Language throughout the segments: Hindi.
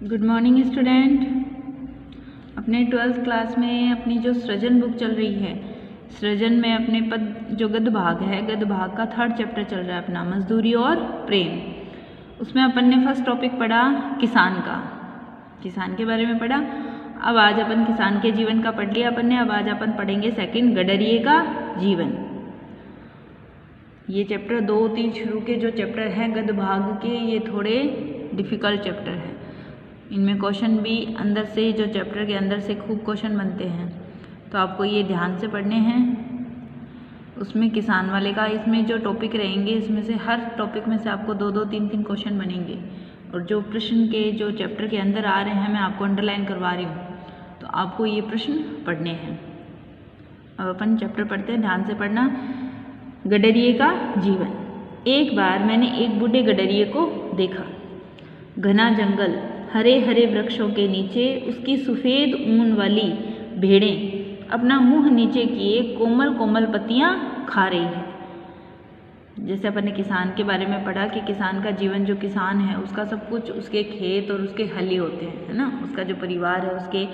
Good morning student. अपने 12th क्लास में अपनी जो सृजन बुक चल रही है, सृजन में अपने पद जो गद्य भाग है, गद्य भाग का 3rd चैप्टर चल रहा है अपना, मजदूरी और प्रेम। उसमें अपन ने फर्स्ट टॉपिक पढ़ा किसान का, किसान के बारे में पढ़ा। अब आज अपन किसान के जीवन का पढ़ लिया अपन ने। अब आज अपन पढ़ेंगे सेकंड गडरिये का जीवन। ये चैप्टर 2-3 शुरू के जो चैप्टर हैं गद्य भाग के, ये थोड़े डिफ़िकल्ट चैप्टर हैं। इनमें क्वेश्चन भी अंदर से, जो चैप्टर के अंदर से खूब क्वेश्चन बनते हैं, तो आपको ये ध्यान से पढ़ने हैं। उसमें किसान वाले का, इसमें जो टॉपिक रहेंगे, इसमें से हर टॉपिक में से आपको 2-2, 3-3 क्वेश्चन बनेंगे। और जो प्रश्न के जो चैप्टर के अंदर आ रहे हैं, मैं आपको अंडरलाइन करवा रही हूँ, तो आपको ये प्रश्न पढ़ने हैं। अब अपन चैप्टर पढ़ते हैं, ध्यान से पढ़ना। गडरिये का जीवन। एक बार मैंने एक बूढ़े गडरिये को देखा। घना जंगल, हरे हरे वृक्षों के नीचे उसकी सफ़ेद ऊन वाली भेड़ें अपना मुंह नीचे किए कोमल कोमल पत्तियां खा रही है। जैसे अपन ने किसान के बारे में पढ़ा कि किसान का जीवन, जो किसान है उसका सब कुछ उसके खेत और उसके हल ही होते हैं, है ना। उसका जो परिवार है, उसके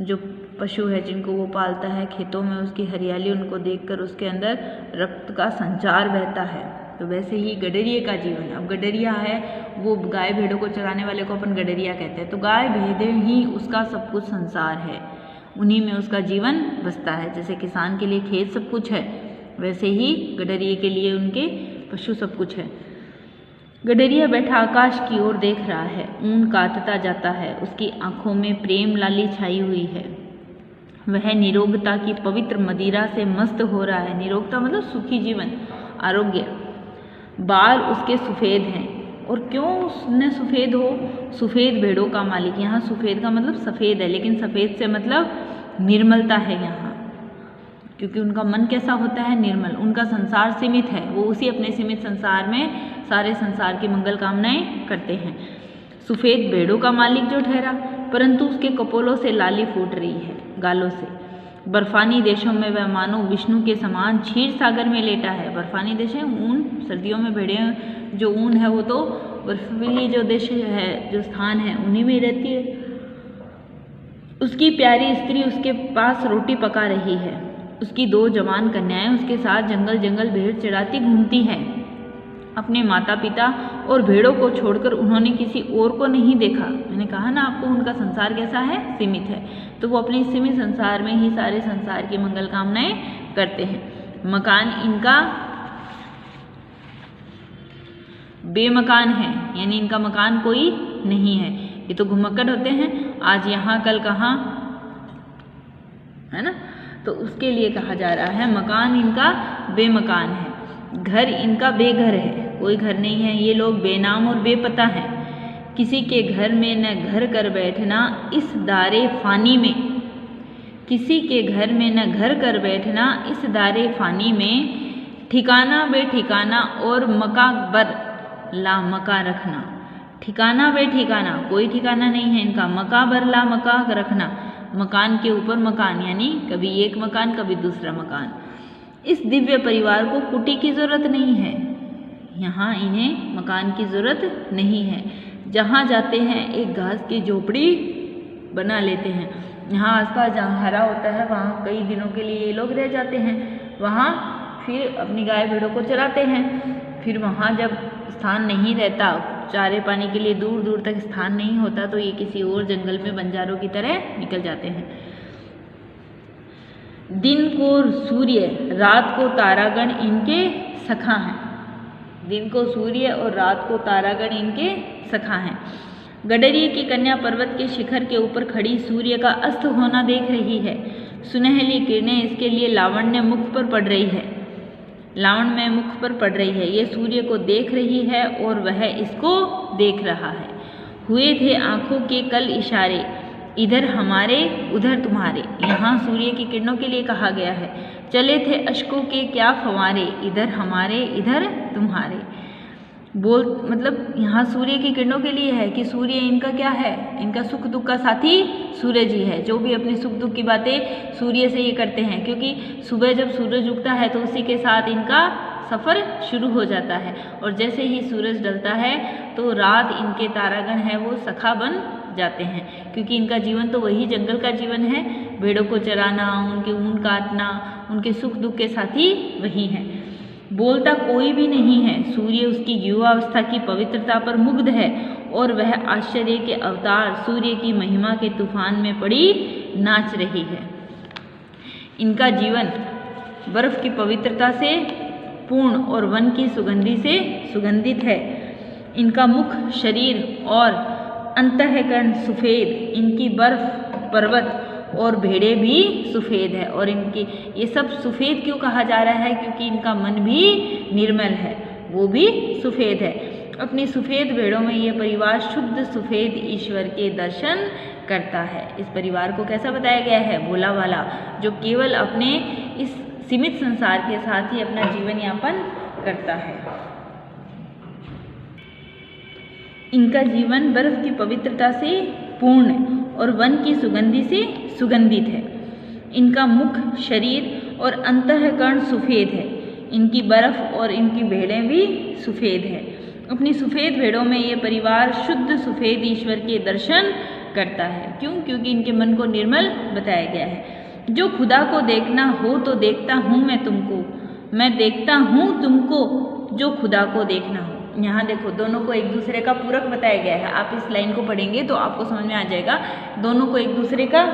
जो पशु है जिनको वो पालता है, खेतों में उसकी हरियाली, उनको देखकर उसके अंदर रक्त का संचार बहता है। तो वैसे ही गडरिये का जीवन। अब गडरिया है वो गाय भेड़ों को चराने वाले को अपन गडरिया कहते हैं। तो गाय भेड़ें ही उसका सब कुछ संसार है, उन्हीं में उसका जीवन बसता है। जैसे किसान के लिए खेत सब कुछ है, वैसे ही गडरिये के लिए उनके पशु सब कुछ है। गडरिया बैठा आकाश की ओर देख रहा है। ऊन काटता जाता है, उसकी आंखों में प्रेम लाली छाई हुई है। वह निरोगता की पवित्र मदिरा से मस्त हो रहा है। निरोगता मतलब सुखी जीवन, आरोग्य। बाल उसके सफ़ेद हैं। और क्यों उसने सफ़ेद हो? सफ़ेद भेड़ों का मालिक। यहाँ सफ़ेद का मतलब सफ़ेद है, लेकिन सफ़ेद से मतलब निर्मलता है यहाँ, क्योंकि उनका मन कैसा होता है? निर्मल। उनका संसार सीमित है, वो उसी अपने सीमित संसार में सारे संसार की मंगल कामनाएं करते हैं। सफ़ेद भेड़ों का मालिक जो ठहरा, परंतु उसके कपोलों से लाली फूट रही है, गालों से। बर्फानी देशों में वह मानो विष्णु के समान क्षीर सागर में लेटा है। बर्फानी देश है, ऊन, सर्दियों में भेड़ें जो ऊन है वो तो बर्फीली जो देश है, जो स्थान है, उन्हीं में रहती है। उसकी प्यारी स्त्री उसके पास रोटी पका रही है। उसकी 2 जवान कन्याएं उसके साथ जंगल जंगल भेड़ चराती घूमती हैं। अपने माता पिता और भेड़ों को छोड़कर उन्होंने किसी और को नहीं देखा। मैंने कहा ना आपको, उनका संसार कैसा है? सीमित है। तो वो अपने सीमित संसार में ही सारे संसार की मंगल कामनाएं करते हैं। मकान इनका बेमकान है, यानी इनका मकान कोई नहीं है। ये तो घुमक्कड़ होते हैं, आज यहाँ कल कहाँ, है ना। तो उसके लिए कहा जा रहा है मकान इनका बेमकान है। घर इनका बेघर है, कोई घर नहीं है। ये लोग बेनाम और बेपता हैं। किसी के घर में न घर कर बैठना इस दारे फानी में, किसी के घर में न घर कर बैठना इस दारे फानी में। ठिकाना बेठिकाना और मका बर ला मका रखना। ठिकाना बेठिकाना, कोई ठिकाना नहीं है इनका। मका बर ला मका रखना, मकान के ऊपर मकान, यानी कभी एक मकान कभी दूसरा मकान। इस दिव्य परिवार को कुटी की जरूरत नहीं है। यहाँ इन्हें मकान की जरूरत नहीं है। जहाँ जाते हैं एक घास की झोपड़ी बना लेते हैं। यहाँ आसपास जहाँ हरा होता है वहाँ कई दिनों के लिए ये लोग रह जाते हैं। वहाँ फिर अपनी गाय भेड़ों को चराते हैं। फिर वहाँ जब स्थान नहीं रहता, चारे पानी के लिए दूर दूर तक स्थान नहीं होता, तो ये किसी और जंगल में बंजारों की तरह निकल जाते हैं। दिन को सूर्य, रात को तारागण इनके सखा हैं। दिन को सूर्य और रात को तारागण इनके सखा हैं। गडरिये की कन्या पर्वत के शिखर के ऊपर खड़ी सूर्य का अस्त होना देख रही है। सुनहली किरणें इसके लिए लावण्य मुख पर पड़ रही है, लावण्य मुख पर पड़ रही है। ये सूर्य को देख रही है और वह इसको देख रहा है। हुए थे आंखों के कल इशारे, इधर हमारे उधर तुम्हारे। यहाँ सूर्य की किरणों के लिए कहा गया है। चले थे अश्कों के क्या फवारे, इधर हमारे इधर तुम्हारे। बोल मतलब यहाँ सूर्य की किरणों के लिए है कि सूर्य इनका क्या है? इनका सुख दुख का साथी सूरज ही है। जो भी अपने सुख दुख की बातें सूर्य से ये करते हैं, क्योंकि सुबह जब सूरज उगता है तो उसी के साथ इनका सफ़र शुरू हो जाता है। और जैसे ही सूरज ढलता है तो रात इनके तारागण है वो सखा बन जाते हैं, क्योंकि इनका जीवन तो वही जंगल का जीवन है, भेड़ों को चराना, उनके ऊन काटना, उनके सुख दुख के साथी वही हैं। बोलता कोई भी नहीं है, सूर्य उसकी युवावस्था की पवित्रता पर मुग्ध है और वह आश्चर्य के अवतार सूर्य की महिमा के तूफान में पड़ी नाच रही है। इनका जीवन बर्फ की पवित्रता से पूर्ण और वन की सुगंधि से सुगंधित है। इनका मुख, शरीर और अंतःकरण सफ़ेद, इनकी बर्फ, पर्वत और भेड़ें भी सफ़ेद है। और इनकी ये सब सफ़ेद क्यों कहा जा रहा है? क्योंकि इनका मन भी निर्मल है, वो भी सफ़ेद है। अपनी सफ़ेद भेड़ों में ये परिवार शुद्ध सफ़ेद ईश्वर के दर्शन करता है। इस परिवार को कैसा बताया गया है? भोला वाला, जो केवल अपने इस सीमित संसार के साथ ही अपना जीवन यापन करता है। इनका जीवन बर्फ की पवित्रता से पूर्ण और वन की सुगंधि से सुगंधित है। इनका मुख, शरीर और अंतःकरण सफ़ेद है। इनकी बर्फ और इनकी भेड़ें भी सफ़ेद है। अपनी सफ़ेद भेड़ों में ये परिवार शुद्ध सफ़ेद ईश्वर के दर्शन करता है। क्यों? क्योंकि इनके मन को निर्मल बताया गया है। जो खुदा को देखना हो तो देखता हूँ मैं तुमको, मैं देखता हूँ तुमको जो खुदा को देखना हो। यहाँ देखो, दोनों को एक दूसरे का पूरक बताया गया है। आप इस लाइन को पढ़ेंगे तो आपको समझ में आ जाएगा, दोनों को एक दूसरे का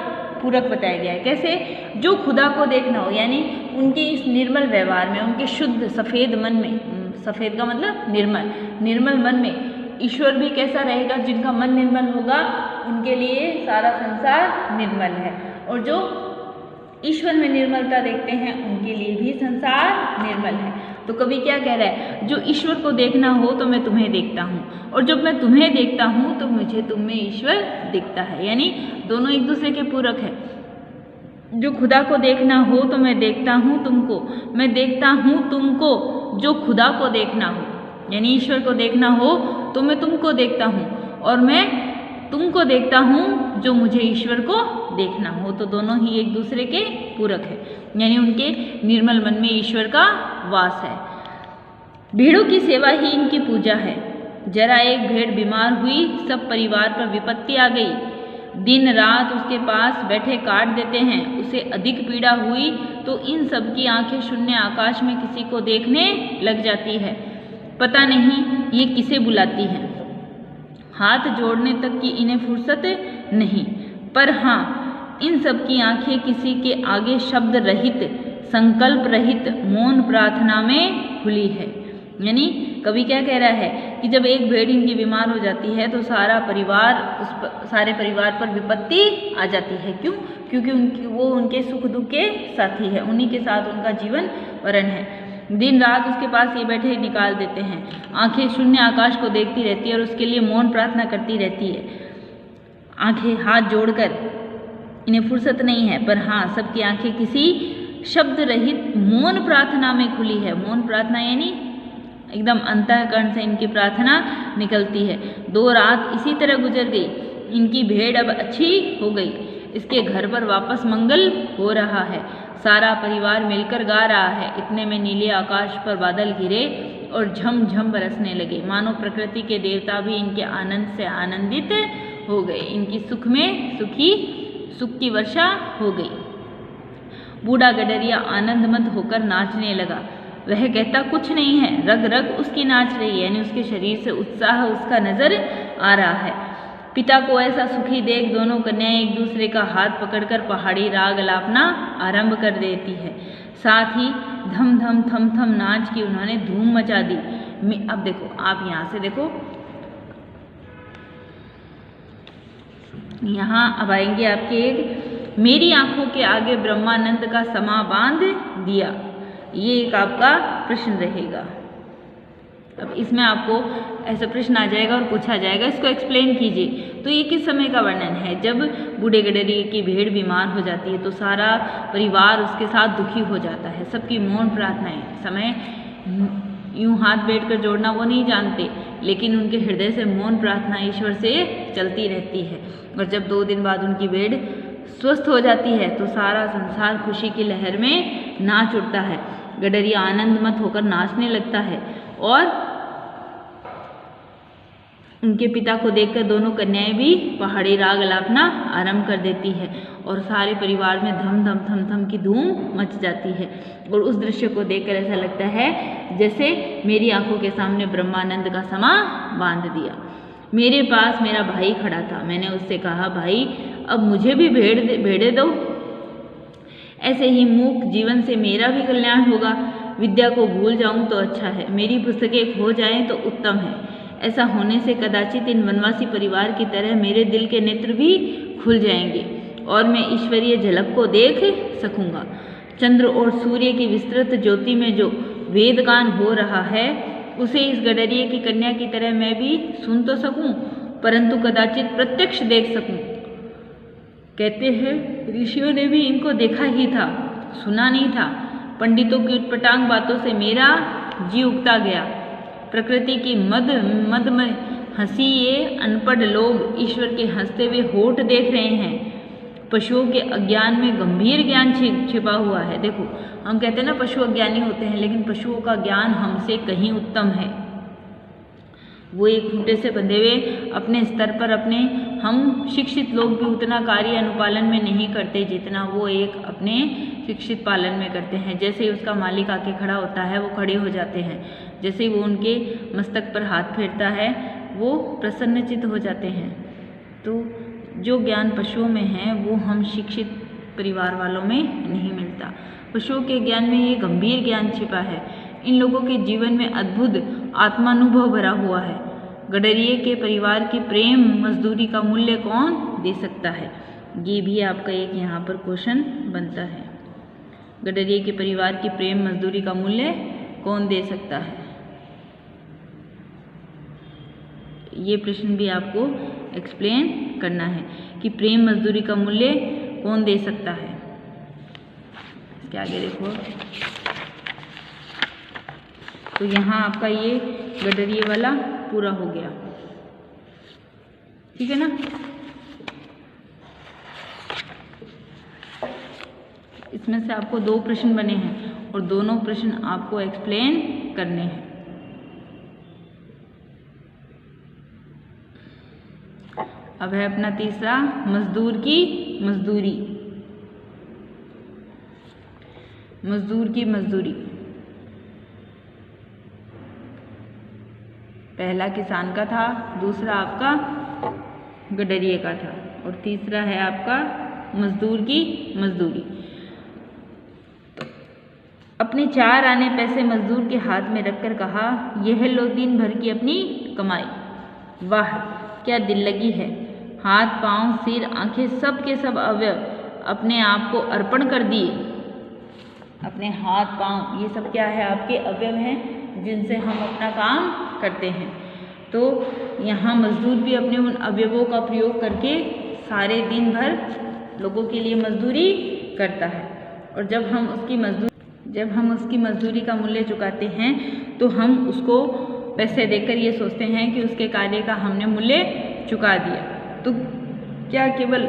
पूरक बताया गया है। कैसे? जो खुदा को देखना हो, यानी उनके इस निर्मल व्यवहार में, उनके शुद्ध सफ़ेद मन में, सफ़ेद का मतलब निर्मल, निर्मल मन में ईश्वर भी कैसा रहेगा? जिनका मन निर्मल होगा उनके लिए सारा संसार निर्मल है। और जो ईश्वर में निर्मलता देखते हैं उनके लिए भी संसार निर्मल है। तो कवि क्या कह रहा है? जो ईश्वर को देखना हो तो मैं तुम्हें देखता हूँ, और जब मैं तुम्हें देखता हूँ तो मुझे तुम में ईश्वर दिखता है। यानी दोनों एक दूसरे के पूरक है। जो खुदा को देखना हो तो मैं देखता हूँ तुमको, मैं देखता हूँ तुमको जो खुदा को देखना हो, यानी ईश्वर को देखना हो तो मैं तुमको देखता हूँ, और मैं तुमको देखता हूँ जो मुझे ईश्वर को देखना हो। तो दोनों ही एक दूसरे के पूरक है, यानी उनके निर्मल मन में ईश्वर का वास है। भेड़ों की सेवा ही इनकी पूजा है। जरा एक भेड़ बीमार हुई, सब परिवार पर विपत्ति आ गई। दिन रात उसके पास बैठे काट देते हैं। उसे अधिक पीड़ा हुई तो इन सब की आंखें शून्य आकाश में किसी को देखने लग जाती है। पता नहीं ये किसे बुलाती हैं। हाथ जोड़ने तक की इन्हें फुर्सत नहीं, पर हाँ, इन सब की आंखें किसी के आगे शब्द रहित, संकल्प रहित मौन प्रार्थना में खुली है। यानी कवि क्या कह रहा है कि जब एक भेड़ इनकी बीमार हो जाती है तो सारा परिवार, सारे परिवार पर विपत्ति आ जाती है। क्यों? क्योंकि वो उनके सुख दुख के साथी है, उन्हीं के साथ उनका जीवन वरण है। दिन रात उसके पास ये बैठे निकाल देते हैं। आंखें शून्य आकाश को देखती रहती है और उसके लिए मौन प्रार्थना करती रहती है। आंखें हाथ जोड़कर, इन्हें फुर्सत नहीं है, पर हाँ, सबकी आंखें किसी शब्द रहित मौन प्रार्थना में खुली है। मौन प्रार्थना यानी एकदम अंतःकरण से इनकी प्रार्थना निकलती है। 2 रात इसी तरह गुजर गई। इनकी भेड़ अब अच्छी हो गई। इसके घर पर वापस मंगल हो रहा है। सारा परिवार मिलकर गा रहा है। इतने में नीले आकाश पर बादल घिरे और झमझम बरसने लगे, मानो प्रकृति के देवता भी इनके आनंद से आनंदित हो गए। इनकी सुख में सुख की वर्षा हो गई। बूढ़ा गडरिया आनंदमंद होकर नाचने लगा। वह कहता कुछ नहीं है, रग रग उसकी नाच रही है, यानी उसके शरीर से उत्साह उसका नजर आ रहा है। पिता को ऐसा सुखी देख दोनों कन्याएं एक दूसरे का हाथ पकड़कर पहाड़ी राग अलापना आरंभ कर देती है। साथ ही धम धम थम थम नाच की उन्होंने धूम मचा दी। अब देखो, आप यहाँ से देखो, यहाँ अब आएंगे आपके एक, मेरी आंखों के आगे ब्रह्मानंद का समा बांध दिया। ये एक आपका प्रश्न रहेगा। अब इसमें आपको ऐसा प्रश्न आ जाएगा और पूछा जाएगा, इसको एक्सप्लेन कीजिए। तो ये किस समय का वर्णन है? जब बूढ़े गडरिये की भेड़ बीमार हो जाती है तो सारा परिवार उसके साथ दुखी हो जाता है। सबकी मौन प्रार्थनाएं, समय यूं हाथ बैठकर जोड़ना वो नहीं जानते, लेकिन उनके हृदय से मौन प्रार्थना ईश्वर से चलती रहती है। और जब 2 दिन बाद उनकी भेड़ स्वस्थ हो जाती है तो सारा संसार खुशी की लहर में नाच उठता है। गडरिया आनंदमत होकर नाचने लगता है और उनके पिता को देखकर दोनों कन्याएं भी पहाड़ी राग अलापना आरंभ कर देती है और सारे परिवार में धम धम थम थम की धूम मच जाती है। और उस दृश्य को देखकर ऐसा लगता है जैसे मेरी आंखों के सामने ब्रह्मानंद का समा बांध दिया। मेरे पास मेरा भाई खड़ा था। मैंने उससे कहा, भाई अब मुझे भी भेड़े दो। ऐसे ही मूक जीवन से मेरा भी कल्याण होगा। विद्या को भूल जाऊं तो अच्छा है, मेरी पुस्तकें खो जाएं तो उत्तम है। ऐसा होने से कदाचित इन वनवासी परिवार की तरह मेरे दिल के नेत्र भी खुल जाएंगे और मैं ईश्वरीय झलक को देख सकूंगा। चंद्र और सूर्य की विस्तृत ज्योति में जो वेदगान हो रहा है उसे इस गडरिये की कन्या की तरह मैं भी सुन तो सकूं, परंतु कदाचित प्रत्यक्ष देख सकूं। कहते हैं ऋषियों ने भी इनको देखा ही था, सुना नहीं था। पंडितों की उटपटांग बातों से मेरा जी उगता गया। प्रकृति की मद में हंसी ये अनपढ़ लोग ईश्वर के हंसते हुए होठ देख रहे हैं। पशुओं के अज्ञान में गंभीर ज्ञान छिपा हुआ है। देखो, हम कहते हैं ना पशु अज्ञानी होते हैं, लेकिन पशुओं का ज्ञान हमसे कहीं उत्तम है। वो एक खूंटे से बंधे हुए अपने स्तर पर हम शिक्षित लोग भी उतना कार्य अनुपालन में नहीं करते जितना वो एक अपने शिक्षित पालन में करते हैं। जैसे ही उसका मालिक आके खड़ा होता है वो खड़े हो जाते हैं, जैसे ही वो उनके मस्तक पर हाथ फेरता है वो प्रसन्नचित्त हो जाते हैं। तो जो ज्ञान पशुओं में है वो हम शिक्षित परिवार वालों में नहीं मिलता। पशुओं के ज्ञान में ये गंभीर ज्ञान छिपा है। इन लोगों के जीवन में अद्भुत आत्मानुभव भरा हुआ है। गडरिये के परिवार की प्रेम मजदूरी का मूल्य कौन दे सकता है? ये भी आपका एक यहाँ पर क्वेश्चन बनता है। गडरिये के परिवार की प्रेम मजदूरी का मूल्य कौन दे सकता है? ये प्रश्न भी आपको एक्सप्लेन करना है कि प्रेम मजदूरी का मूल्य कौन दे सकता है। इसके आगे देखो, तो यहाँ आपका ये गडरिये वाला पूरा हो गया, ठीक है ना। इसमें से आपको 2 प्रश्न बने हैं और दोनों प्रश्न आपको एक्सप्लेन करने हैं। अब है अपना तीसरा, मजदूर की मजदूरी। मजदूर की मजदूरी, पहला किसान का था, दूसरा आपका गडरिये का था और तीसरा है आपका मजदूर की मजदूरी। अपने 4 आने पैसे मजदूर के हाथ में रखकर कहा, यह लो दिन भर की अपनी कमाई। वाह क्या दिल लगी है। हाथ पांव सिर आंखें सब के सब अवयव अपने आप को अर्पण कर दिए। अपने हाथ पांव ये सब क्या है? आपके अवयव हैं जिनसे हम अपना काम करते हैं। तो यहाँ मजदूर भी अपने उन अवयवों का प्रयोग करके सारे दिन भर लोगों के लिए मजदूरी करता है। और जब हम उसकी मजदूरी का मूल्य चुकाते हैं तो हम उसको पैसे देकर ये सोचते हैं कि उसके कार्य का हमने मूल्य चुका दिया। तो क्या केवल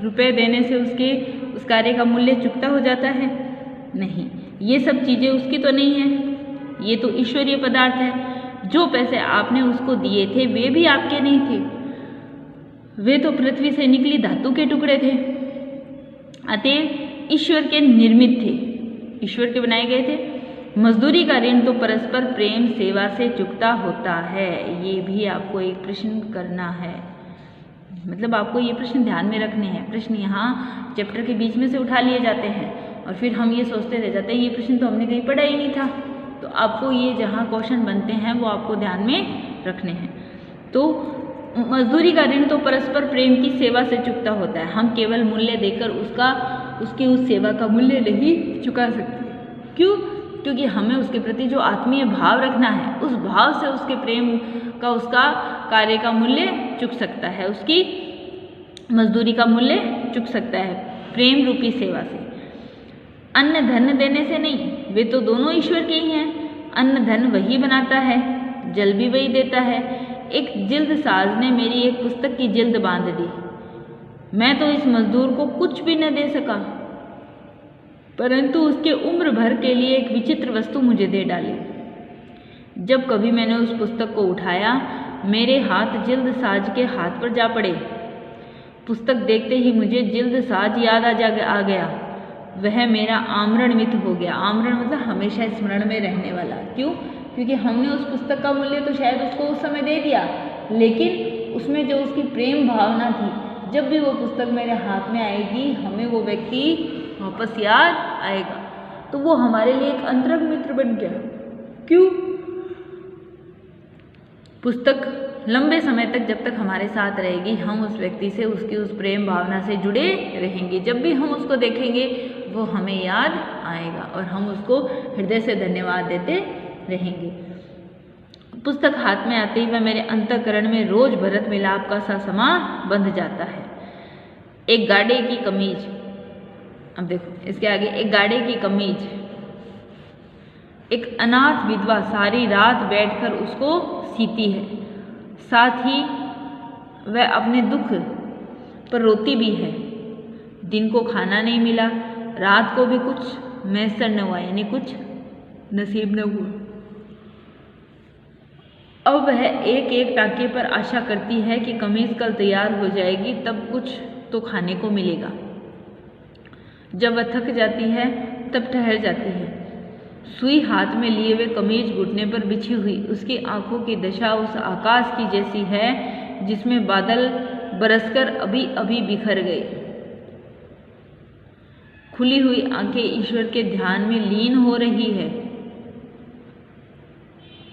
रुपए देने से उस कार्य का मूल्य चुकता हो जाता है? नहीं, ये सब चीज़ें उसकी तो नहीं है, ये तो ईश्वरीय पदार्थ है। जो पैसे आपने उसको दिए थे वे भी आपके नहीं थे, वे तो पृथ्वी से निकली धातु के टुकड़े थे, अतएव ईश्वर के निर्मित थे, ईश्वर के बनाए गए थे। मजदूरी का ऋण तो परस्पर प्रेम सेवा से चुकता होता है। ये भी आपको एक प्रश्न करना है, मतलब आपको ये प्रश्न ध्यान में रखने हैं। प्रश्न यहाँ चैप्टर के बीच में से उठा लिए जाते हैं और फिर हम ये सोचते रह जाते हैं ये प्रश्न तो हमने कहीं पढ़ा ही नहीं था। तो आपको ये जहाँ क्वेश्चन बनते हैं वो आपको ध्यान में रखने हैं। तो मजदूरी का ऋण तो परस्पर प्रेम की सेवा से चुकता होता है। हम केवल मूल्य देकर उसकी उस सेवा का मूल्य नहीं चुका सकते। क्यों? क्योंकि हमें उसके प्रति जो आत्मीय भाव रखना है, उस भाव से उसके प्रेम का, उसका कार्य का मूल्य चुक सकता है, उसकी मजदूरी का मूल्य चुक सकता है प्रेम रूपी सेवा से। अन्न धन देने से नहीं, वे तो दोनों ईश्वर के ही हैं। अन्न धन वही बनाता है, जल भी वही देता है। एक जिल्द साज ने मेरी एक पुस्तक की जिल्द बांध दी, मैं तो इस मजदूर को कुछ भी न दे सका। परंतु उसके उम्र भर के लिए एक विचित्र वस्तु मुझे दे डाली। जब कभी मैंने उस पुस्तक को उठाया, मेरे हाथ जिल्द साज के हाथ पर जा पड़े। पुस्तक देखते ही मुझे जिल्द साज याद आ गया। वह मेरा आमरणमित हो गया। आमरण मतलब हमेशा स्मरण में रहने वाला। क्यों? क्योंकि हमने उस पुस्तक का मूल्य तो शायद उसको उस समय दे दिया, लेकिन उसमें जो उसकी प्रेम भावना थी, जब भी वो पुस्तक मेरे हाथ में आएगी, हमें वो व्यक्ति वापस याद आएगा। तो वो हमारे लिए एक अंतरंग मित्र बन गया। क्यों? पुस्तक लंबे समय तक जब तक हमारे साथ रहेगी, हम उस व्यक्ति से, उसकी उस प्रेम भावना से जुड़े रहेंगे। जब भी हम उसको देखेंगे, वो हमें याद आएगा और हम उसको हृदय से धन्यवाद देते रहेंगे। पुस्तक हाथ में आते ही वह मेरे अंतःकरण में रोज भरत मिलाप का सा समा बंध जाता है। एक गाड़े की कमीज, अब देखो इसके आगे, एक गाड़े की कमीज, एक अनाथ विधवा सारी रात बैठकर उसको सीती है। साथ ही वह अपने दुख पर रोती भी है। दिन को खाना नहीं मिला, रात को भी कुछ मैसर न हुआ, यानी कुछ नसीब न हुआ। अब वह एक एक टाँके पर आशा करती है कि कमीज कल तैयार हो जाएगी, तब कुछ तो खाने को मिलेगा। जब वह थक जाती है तब ठहर जाती है। सुई हाथ में लिए हुए कमीज घुटने पर बिछी हुई, उसकी आंखों की दशा उस आकाश की जैसी है जिसमें बादल बरसकर अभी अभी बिखर गए। खुली हुई आंखें ईश्वर के ध्यान में लीन हो रही है।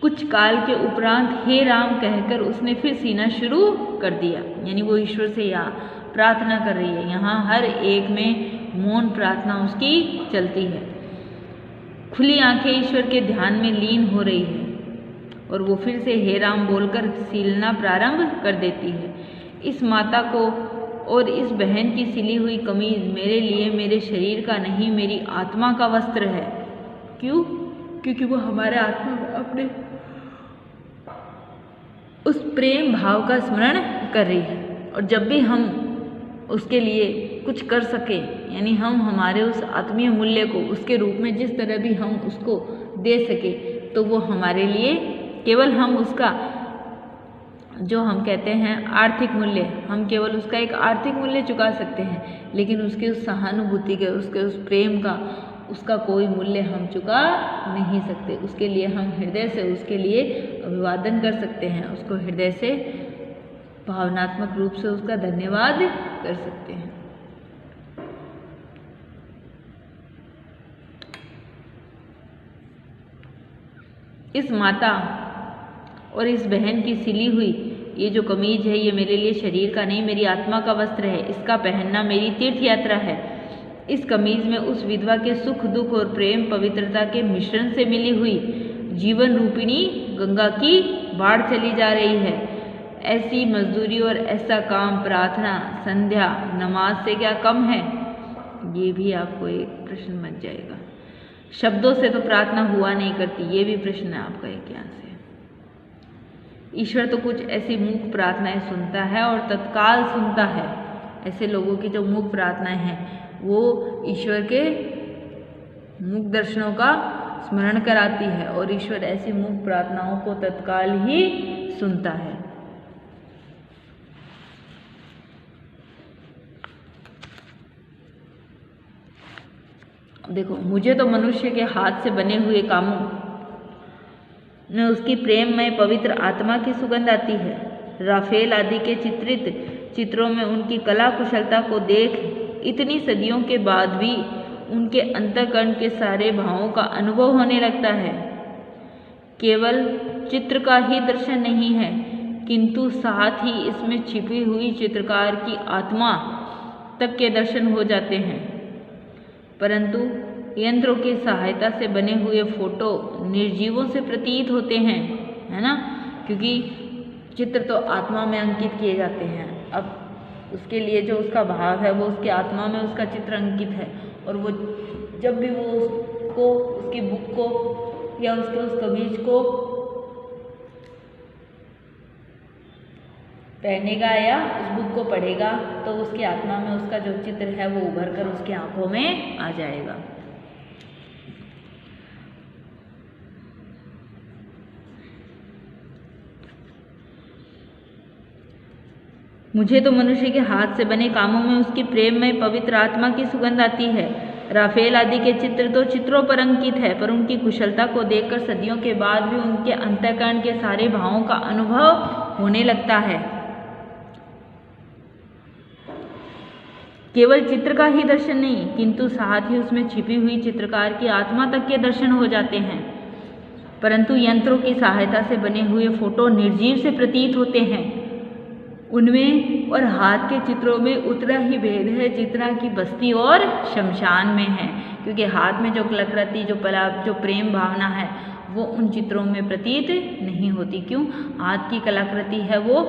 कुछ काल के उपरांत हे राम कहकर उसने फिर सीना शुरू कर दिया, यानी वो ईश्वर से यहाँ प्रार्थना कर रही है। यहाँ हर एक में मौन प्रार्थना उसकी चलती है। खुली आंखें ईश्वर के ध्यान में लीन हो रही है और वो फिर से हे राम बोलकर सीलना प्रारंभ कर देती है। इस माता को और इस बहन की सिली हुई कमीज मेरे लिए मेरे शरीर का नहीं, मेरी आत्मा का वस्त्र है। क्यों? क्योंकि वो हमारे आत्मा में अपने उस प्रेम भाव का स्मरण कर रही है। और जब भी हम उसके लिए कुछ कर सके, यानी हम हमारे उस आत्मीय मूल्य को उसके रूप में जिस तरह भी हम उसको दे सके, तो वो हमारे लिए केवल हम उसका जो हम कहते हैं आर्थिक मूल्य, हम केवल उसका एक आर्थिक मूल्य चुका सकते हैं, लेकिन उसकी उस सहानुभूति के, उसके उस प्रेम का, उसका कोई मूल्य हम चुका नहीं सकते। उसके लिए हम हृदय से उसके लिए अभिवादन कर सकते हैं, उसको हृदय से भावनात्मक रूप से उसका धन्यवाद कर सकते हैं। इस माता और इस बहन की सिली हुई ये जो कमीज है, ये मेरे लिए शरीर का नहीं, मेरी आत्मा का वस्त्र है। इसका पहनना मेरी तीर्थ यात्रा है। इस कमीज में उस विधवा के सुख दुख और प्रेम पवित्रता के मिश्रण से मिली हुई जीवन रूपिणी गंगा की बाढ़ चली जा रही है। ऐसी मजदूरी और ऐसा काम प्रार्थना, संध्या, नमाज से क्या कम है? ये भी आपको एक प्रश्न बन जाएगा। शब्दों से तो प्रार्थना हुआ नहीं करती, ये भी प्रश्न है आपका एक यहाँ से। ईश्वर तो कुछ ऐसी मूक प्रार्थनाएं सुनता है और तत्काल सुनता है। ऐसे लोगों की जो मूक प्रार्थनाएं हैं, वो ईश्वर के मूक दर्शनों का स्मरण कराती है और ईश्वर ऐसी मूक प्रार्थनाओं को तत्काल ही सुनता है। देखो, मुझे तो मनुष्य के हाथ से बने हुए कामों में उसकी प्रेममय पवित्र आत्मा की सुगंध आती है। राफेल आदि के चित्रित चित्रों में उनकी कला कुशलता को देख इतनी सदियों के बाद भी उनके अंतःकरण के सारे भावों का अनुभव होने लगता है। केवल चित्र का ही दर्शन नहीं है, किंतु साथ ही इसमें छिपी हुई चित्रकार की आत्मा तक के दर्शन हो जाते हैं। परंतु यंत्रों की सहायता से बने हुए फोटो निर्जीवों से प्रतीत होते हैं, है ना, क्योंकि चित्र तो आत्मा में अंकित किए जाते हैं। अब उसके लिए जो उसका भाव है वो उसकी आत्मा में उसका चित्र अंकित है, और वो जब भी वो उसको, उसकी बुक को या उसके उस कमीज को पहनेगा या उस बुक को पढ़ेगा, तो उसकी आत्मा में उसका जो चित्र है वो उभर कर उसकी आंखों में आ जाएगा। मुझे तो मनुष्य के हाथ से बने कामों में उसकी प्रेममय पवित्र आत्मा की सुगंध आती है। राफेल आदि के चित्र तो चित्रों पर अंकित है, पर उनकी कुशलता को देखकर सदियों के बाद भी उनके अंतःकरण के सारे भावों का अनुभव होने लगता है। केवल चित्र का ही दर्शन नहीं, किंतु साथ ही उसमें छिपी हुई चित्रकार की आत्मा तक के दर्शन हो जाते हैं। परंतु यंत्रों की सहायता से बने हुए फोटो निर्जीव से प्रतीत होते हैं। उनमें और हाथ के चित्रों में उतना ही भेद है जितना कि बस्ती और शमशान में है, क्योंकि हाथ में जो कलाकृति, जो प्रेम भावना है, वो उन चित्रों में प्रतीत नहीं होती। क्यों? हाथ की कलाकृति है वो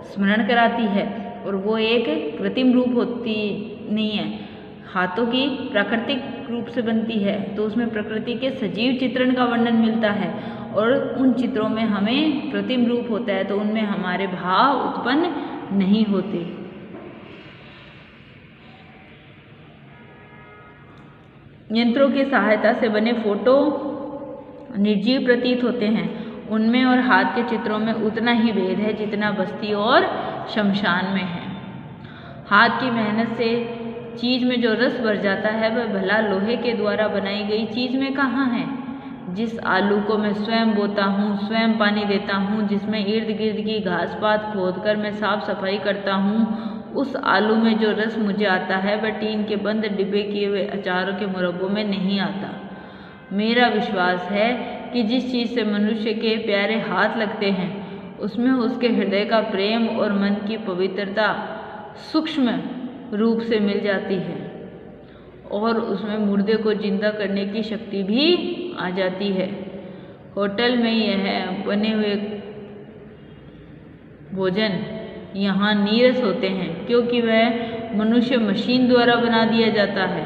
स्मरण कराती है और वो एक कृत्रिम रूप होती नहीं है, हाथों की प्राकृतिक रूप से बनती है, तो उसमें प्रकृति के सजीव चित्रण का वर्णन मिलता है। और उन चित्रों में हमें कृत्रिम रूप होता है, तो उनमें हमारे भाव उत्पन्न नहीं होते। यंत्रों की सहायता से बने फोटो निर्जीव प्रतीत होते हैं। उनमें और हाथ के चित्रों में उतना ही भेद है जितना बस्ती और शमशान में है। हाथ की मेहनत से चीज में जो रस भर जाता है वह भला लोहे के द्वारा बनाई गई चीज में कहाँ है। जिस आलू को मैं स्वयं बोता हूँ, स्वयं पानी देता हूँ, जिसमें इर्द गिर्द की घास पात खोदकर मैं साफ सफाई करता हूँ, उस आलू में जो रस मुझे आता है वह टीन के बंद डिब्बे किए हुए अचारों के मुरब्बों में नहीं आता। मेरा विश्वास है कि जिस चीज़ से मनुष्य के प्यारे हाथ लगते हैं उसमें उसके हृदय का प्रेम और मन की पवित्रता सूक्ष्म रूप से मिल जाती है और उसमें मुर्दे को जिंदा करने की शक्ति भी आ जाती है। होटल में यह बने हुए भोजन यहाँ नीरस होते हैं क्योंकि वह मनुष्य मशीन द्वारा बना दिया जाता है,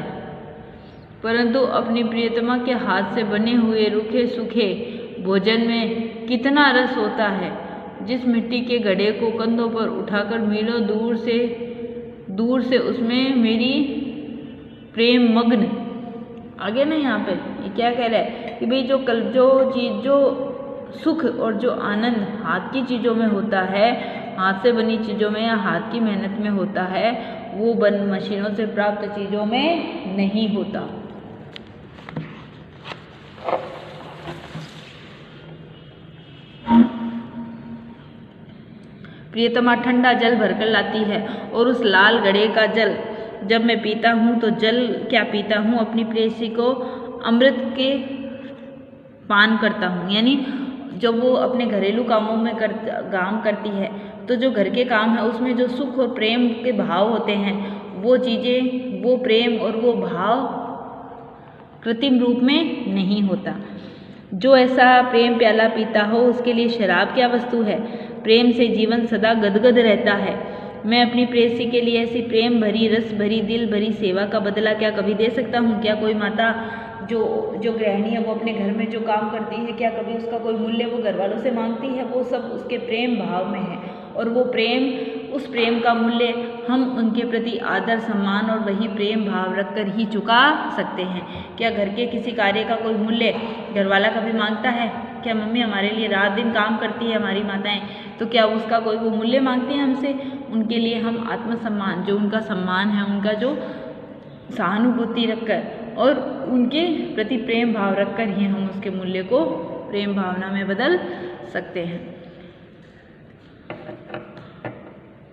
परंतु अपनी प्रियतमा के हाथ से बने हुए रूखे सूखे भोजन में कितना रस होता है। जिस मिट्टी के घड़े को कंधों पर उठाकर मीलों दूर से उसमें मेरी प्रेम मग्न, आगे ना यहाँ पे ये क्या कह रहा है कि भाई जो सुख और जो आनंद हाथ की चीज़ों में होता है, हाथ से बनी चीज़ों में या हाथ की मेहनत में होता है, वो बन मशीनों से प्राप्त चीज़ों में नहीं होता। प्रियतमा ठंडा जल भरकर लाती है और उस लाल घड़े का जल जब मैं पीता हूँ तो जल क्या पीता हूँ, अपनी प्रेयसी को अमृत के पान करता हूँ। यानी जब वो अपने घरेलू कामों में काम करती है तो जो घर के काम है उसमें जो सुख और प्रेम के भाव होते हैं, वो चीज़ें, वो प्रेम और वो भाव कृत्रिम रूप में नहीं होता। जो ऐसा प्रेम प्याला पीता हो उसके लिए शराब क्या वस्तु है। प्रेम से जीवन सदा गदगद रहता है। मैं अपनी प्रेयसी के लिए ऐसी प्रेम भरी, रस भरी, दिल भरी सेवा का बदला क्या कभी दे सकता हूँ? क्या कोई माता जो गृहिणी है वो अपने घर में जो काम करती है, क्या कभी उसका कोई मूल्य वो घर वालों से मांगती है? वो सब उसके प्रेम भाव में है और वो प्रेम, उस प्रेम का मूल्य हम उनके प्रति आदर सम्मान और वही प्रेम भाव रखकर ही चुका सकते हैं। क्या घर के किसी कार्य का कोई मूल्य घर वाला कभी मांगता है? क्या मम्मी हमारे लिए रात दिन काम करती है हमारी माताएं, तो क्या उसका कोई वो मूल्य मांगती है हमसे? उनके लिए हम आत्मसम्मान, जो उनका सम्मान है, उनका जो सहानुभूति रखकर और उनके प्रति प्रेम भाव रखकर ही हम उसके मूल्य को प्रेम भावना में बदल सकते हैं।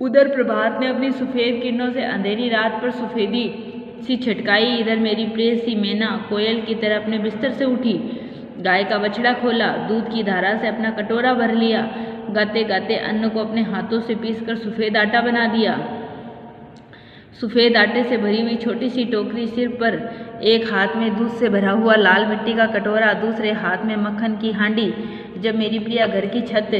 उधर प्रभात ने अपनी सफ़ेद किरणों से अंधेरी रात पर सफ़ेदी सी छटकाई। इधर मेरी प्रेयसी मैना कोयल की तरह अपने बिस्तर से उठी, गाय का बछड़ा खोला, दूध की धारा से अपना कटोरा भर लिया, गाते गाते अन्न को अपने हाथों से पीसकर सफ़ेद आटा बना दिया। सफ़ेद आटे से भरी हुई छोटी सी टोकरी सिर पर, एक हाथ में दूध से भरा हुआ लाल मिट्टी का कटोरा, दूसरे हाथ में मक्खन की हांडी। जब मेरी प्रिया घर की छत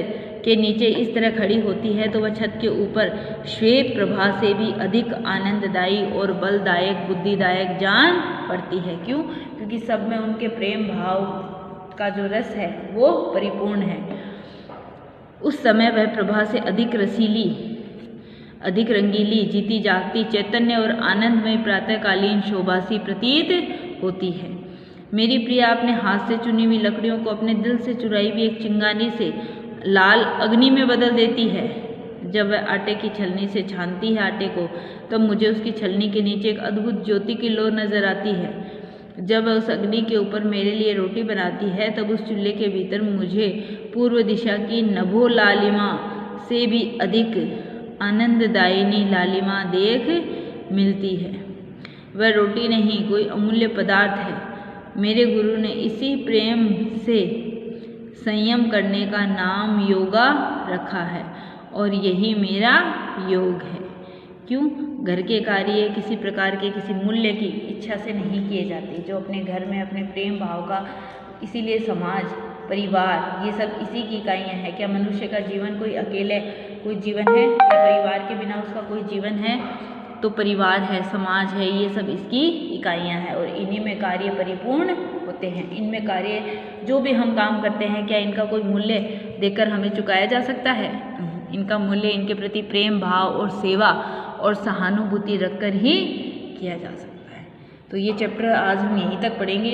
के नीचे इस तरह खड़ी होती है तो वह छत के ऊपर श्वेत प्रभा से भी अधिक आनंददायी और बलदायक, बुद्धिदायक जान पड़ती है। क्यों? क्योंकि सब में उनके प्रेम भाव का जो रस है वो परिपूर्ण है। उस समय वह प्रभा से अधिक रसीली, अधिक रंगीली, जीती जागती, चैतन्य और आनंदमय प्रातःकालीन शोभा सी प्रतीत होती है। मेरी प्रिया अपने हाथ से चुनी हुई लकड़ियों को अपने दिल से चुराई हुई एक चिंगारी से लाल अग्नि में बदल देती है। जब वह आटे की छलनी से छानती है आटे को, तब मुझे उसकी छलनी के नीचे एक अद्भुत ज्योति की लौ नजर आती है। जब वह उस अग्नि के ऊपर मेरे लिए रोटी बनाती है, तब उस चूल्हे के भीतर मुझे पूर्व दिशा की नभो लालिमा से भी अधिक आनंददायिनी लालिमा देख मिलती है। वह रोटी नहीं, कोई अमूल्य पदार्थ है। मेरे गुरु ने इसी प्रेम से संयम करने का नाम योगा रखा है और यही मेरा योग है। क्यों? घर के कार्य किसी प्रकार के किसी मूल्य की इच्छा से नहीं किए जाते, जो अपने घर में अपने प्रेम भाव का, इसीलिए समाज, परिवार, ये सब इसी की इकाइयाँ हैं। क्या मनुष्य का जीवन कोई अकेले कोई जीवन है, या परिवार के बिना उसका कोई जीवन है? तो परिवार है, समाज है, ये सब इसकी इकाइयाँ हैं और इन्हीं में कार्य परिपूर्ण होते हैं। इनमें कार्य जो भी हम काम करते हैं, क्या इनका कोई मूल्य देकर हमें चुकाया जा सकता है? इनका मूल्य इनके प्रति प्रेम भाव और सेवा और सहानुभूति रखकर ही किया जा सकता है। तो ये चैप्टर आज हम यहीं तक पढ़ेंगे।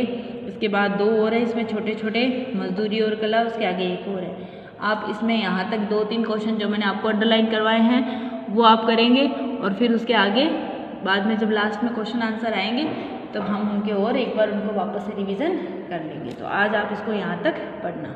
इसके बाद 2 और है, इसमें छोटे छोटे मजदूरी और कला, उसके आगे एक और है। आप इसमें यहाँ तक 2-3 क्वेश्चन जो मैंने आपको अंडरलाइन करवाए हैं वो आप करेंगे और फिर उसके आगे बाद में जब लास्ट में क्वेश्चन आंसर आएंगे तब हम उनके और एक बार उनको वापस से रिवीजन कर लेंगे। तो आज आप इसको यहाँ तक पढ़ना।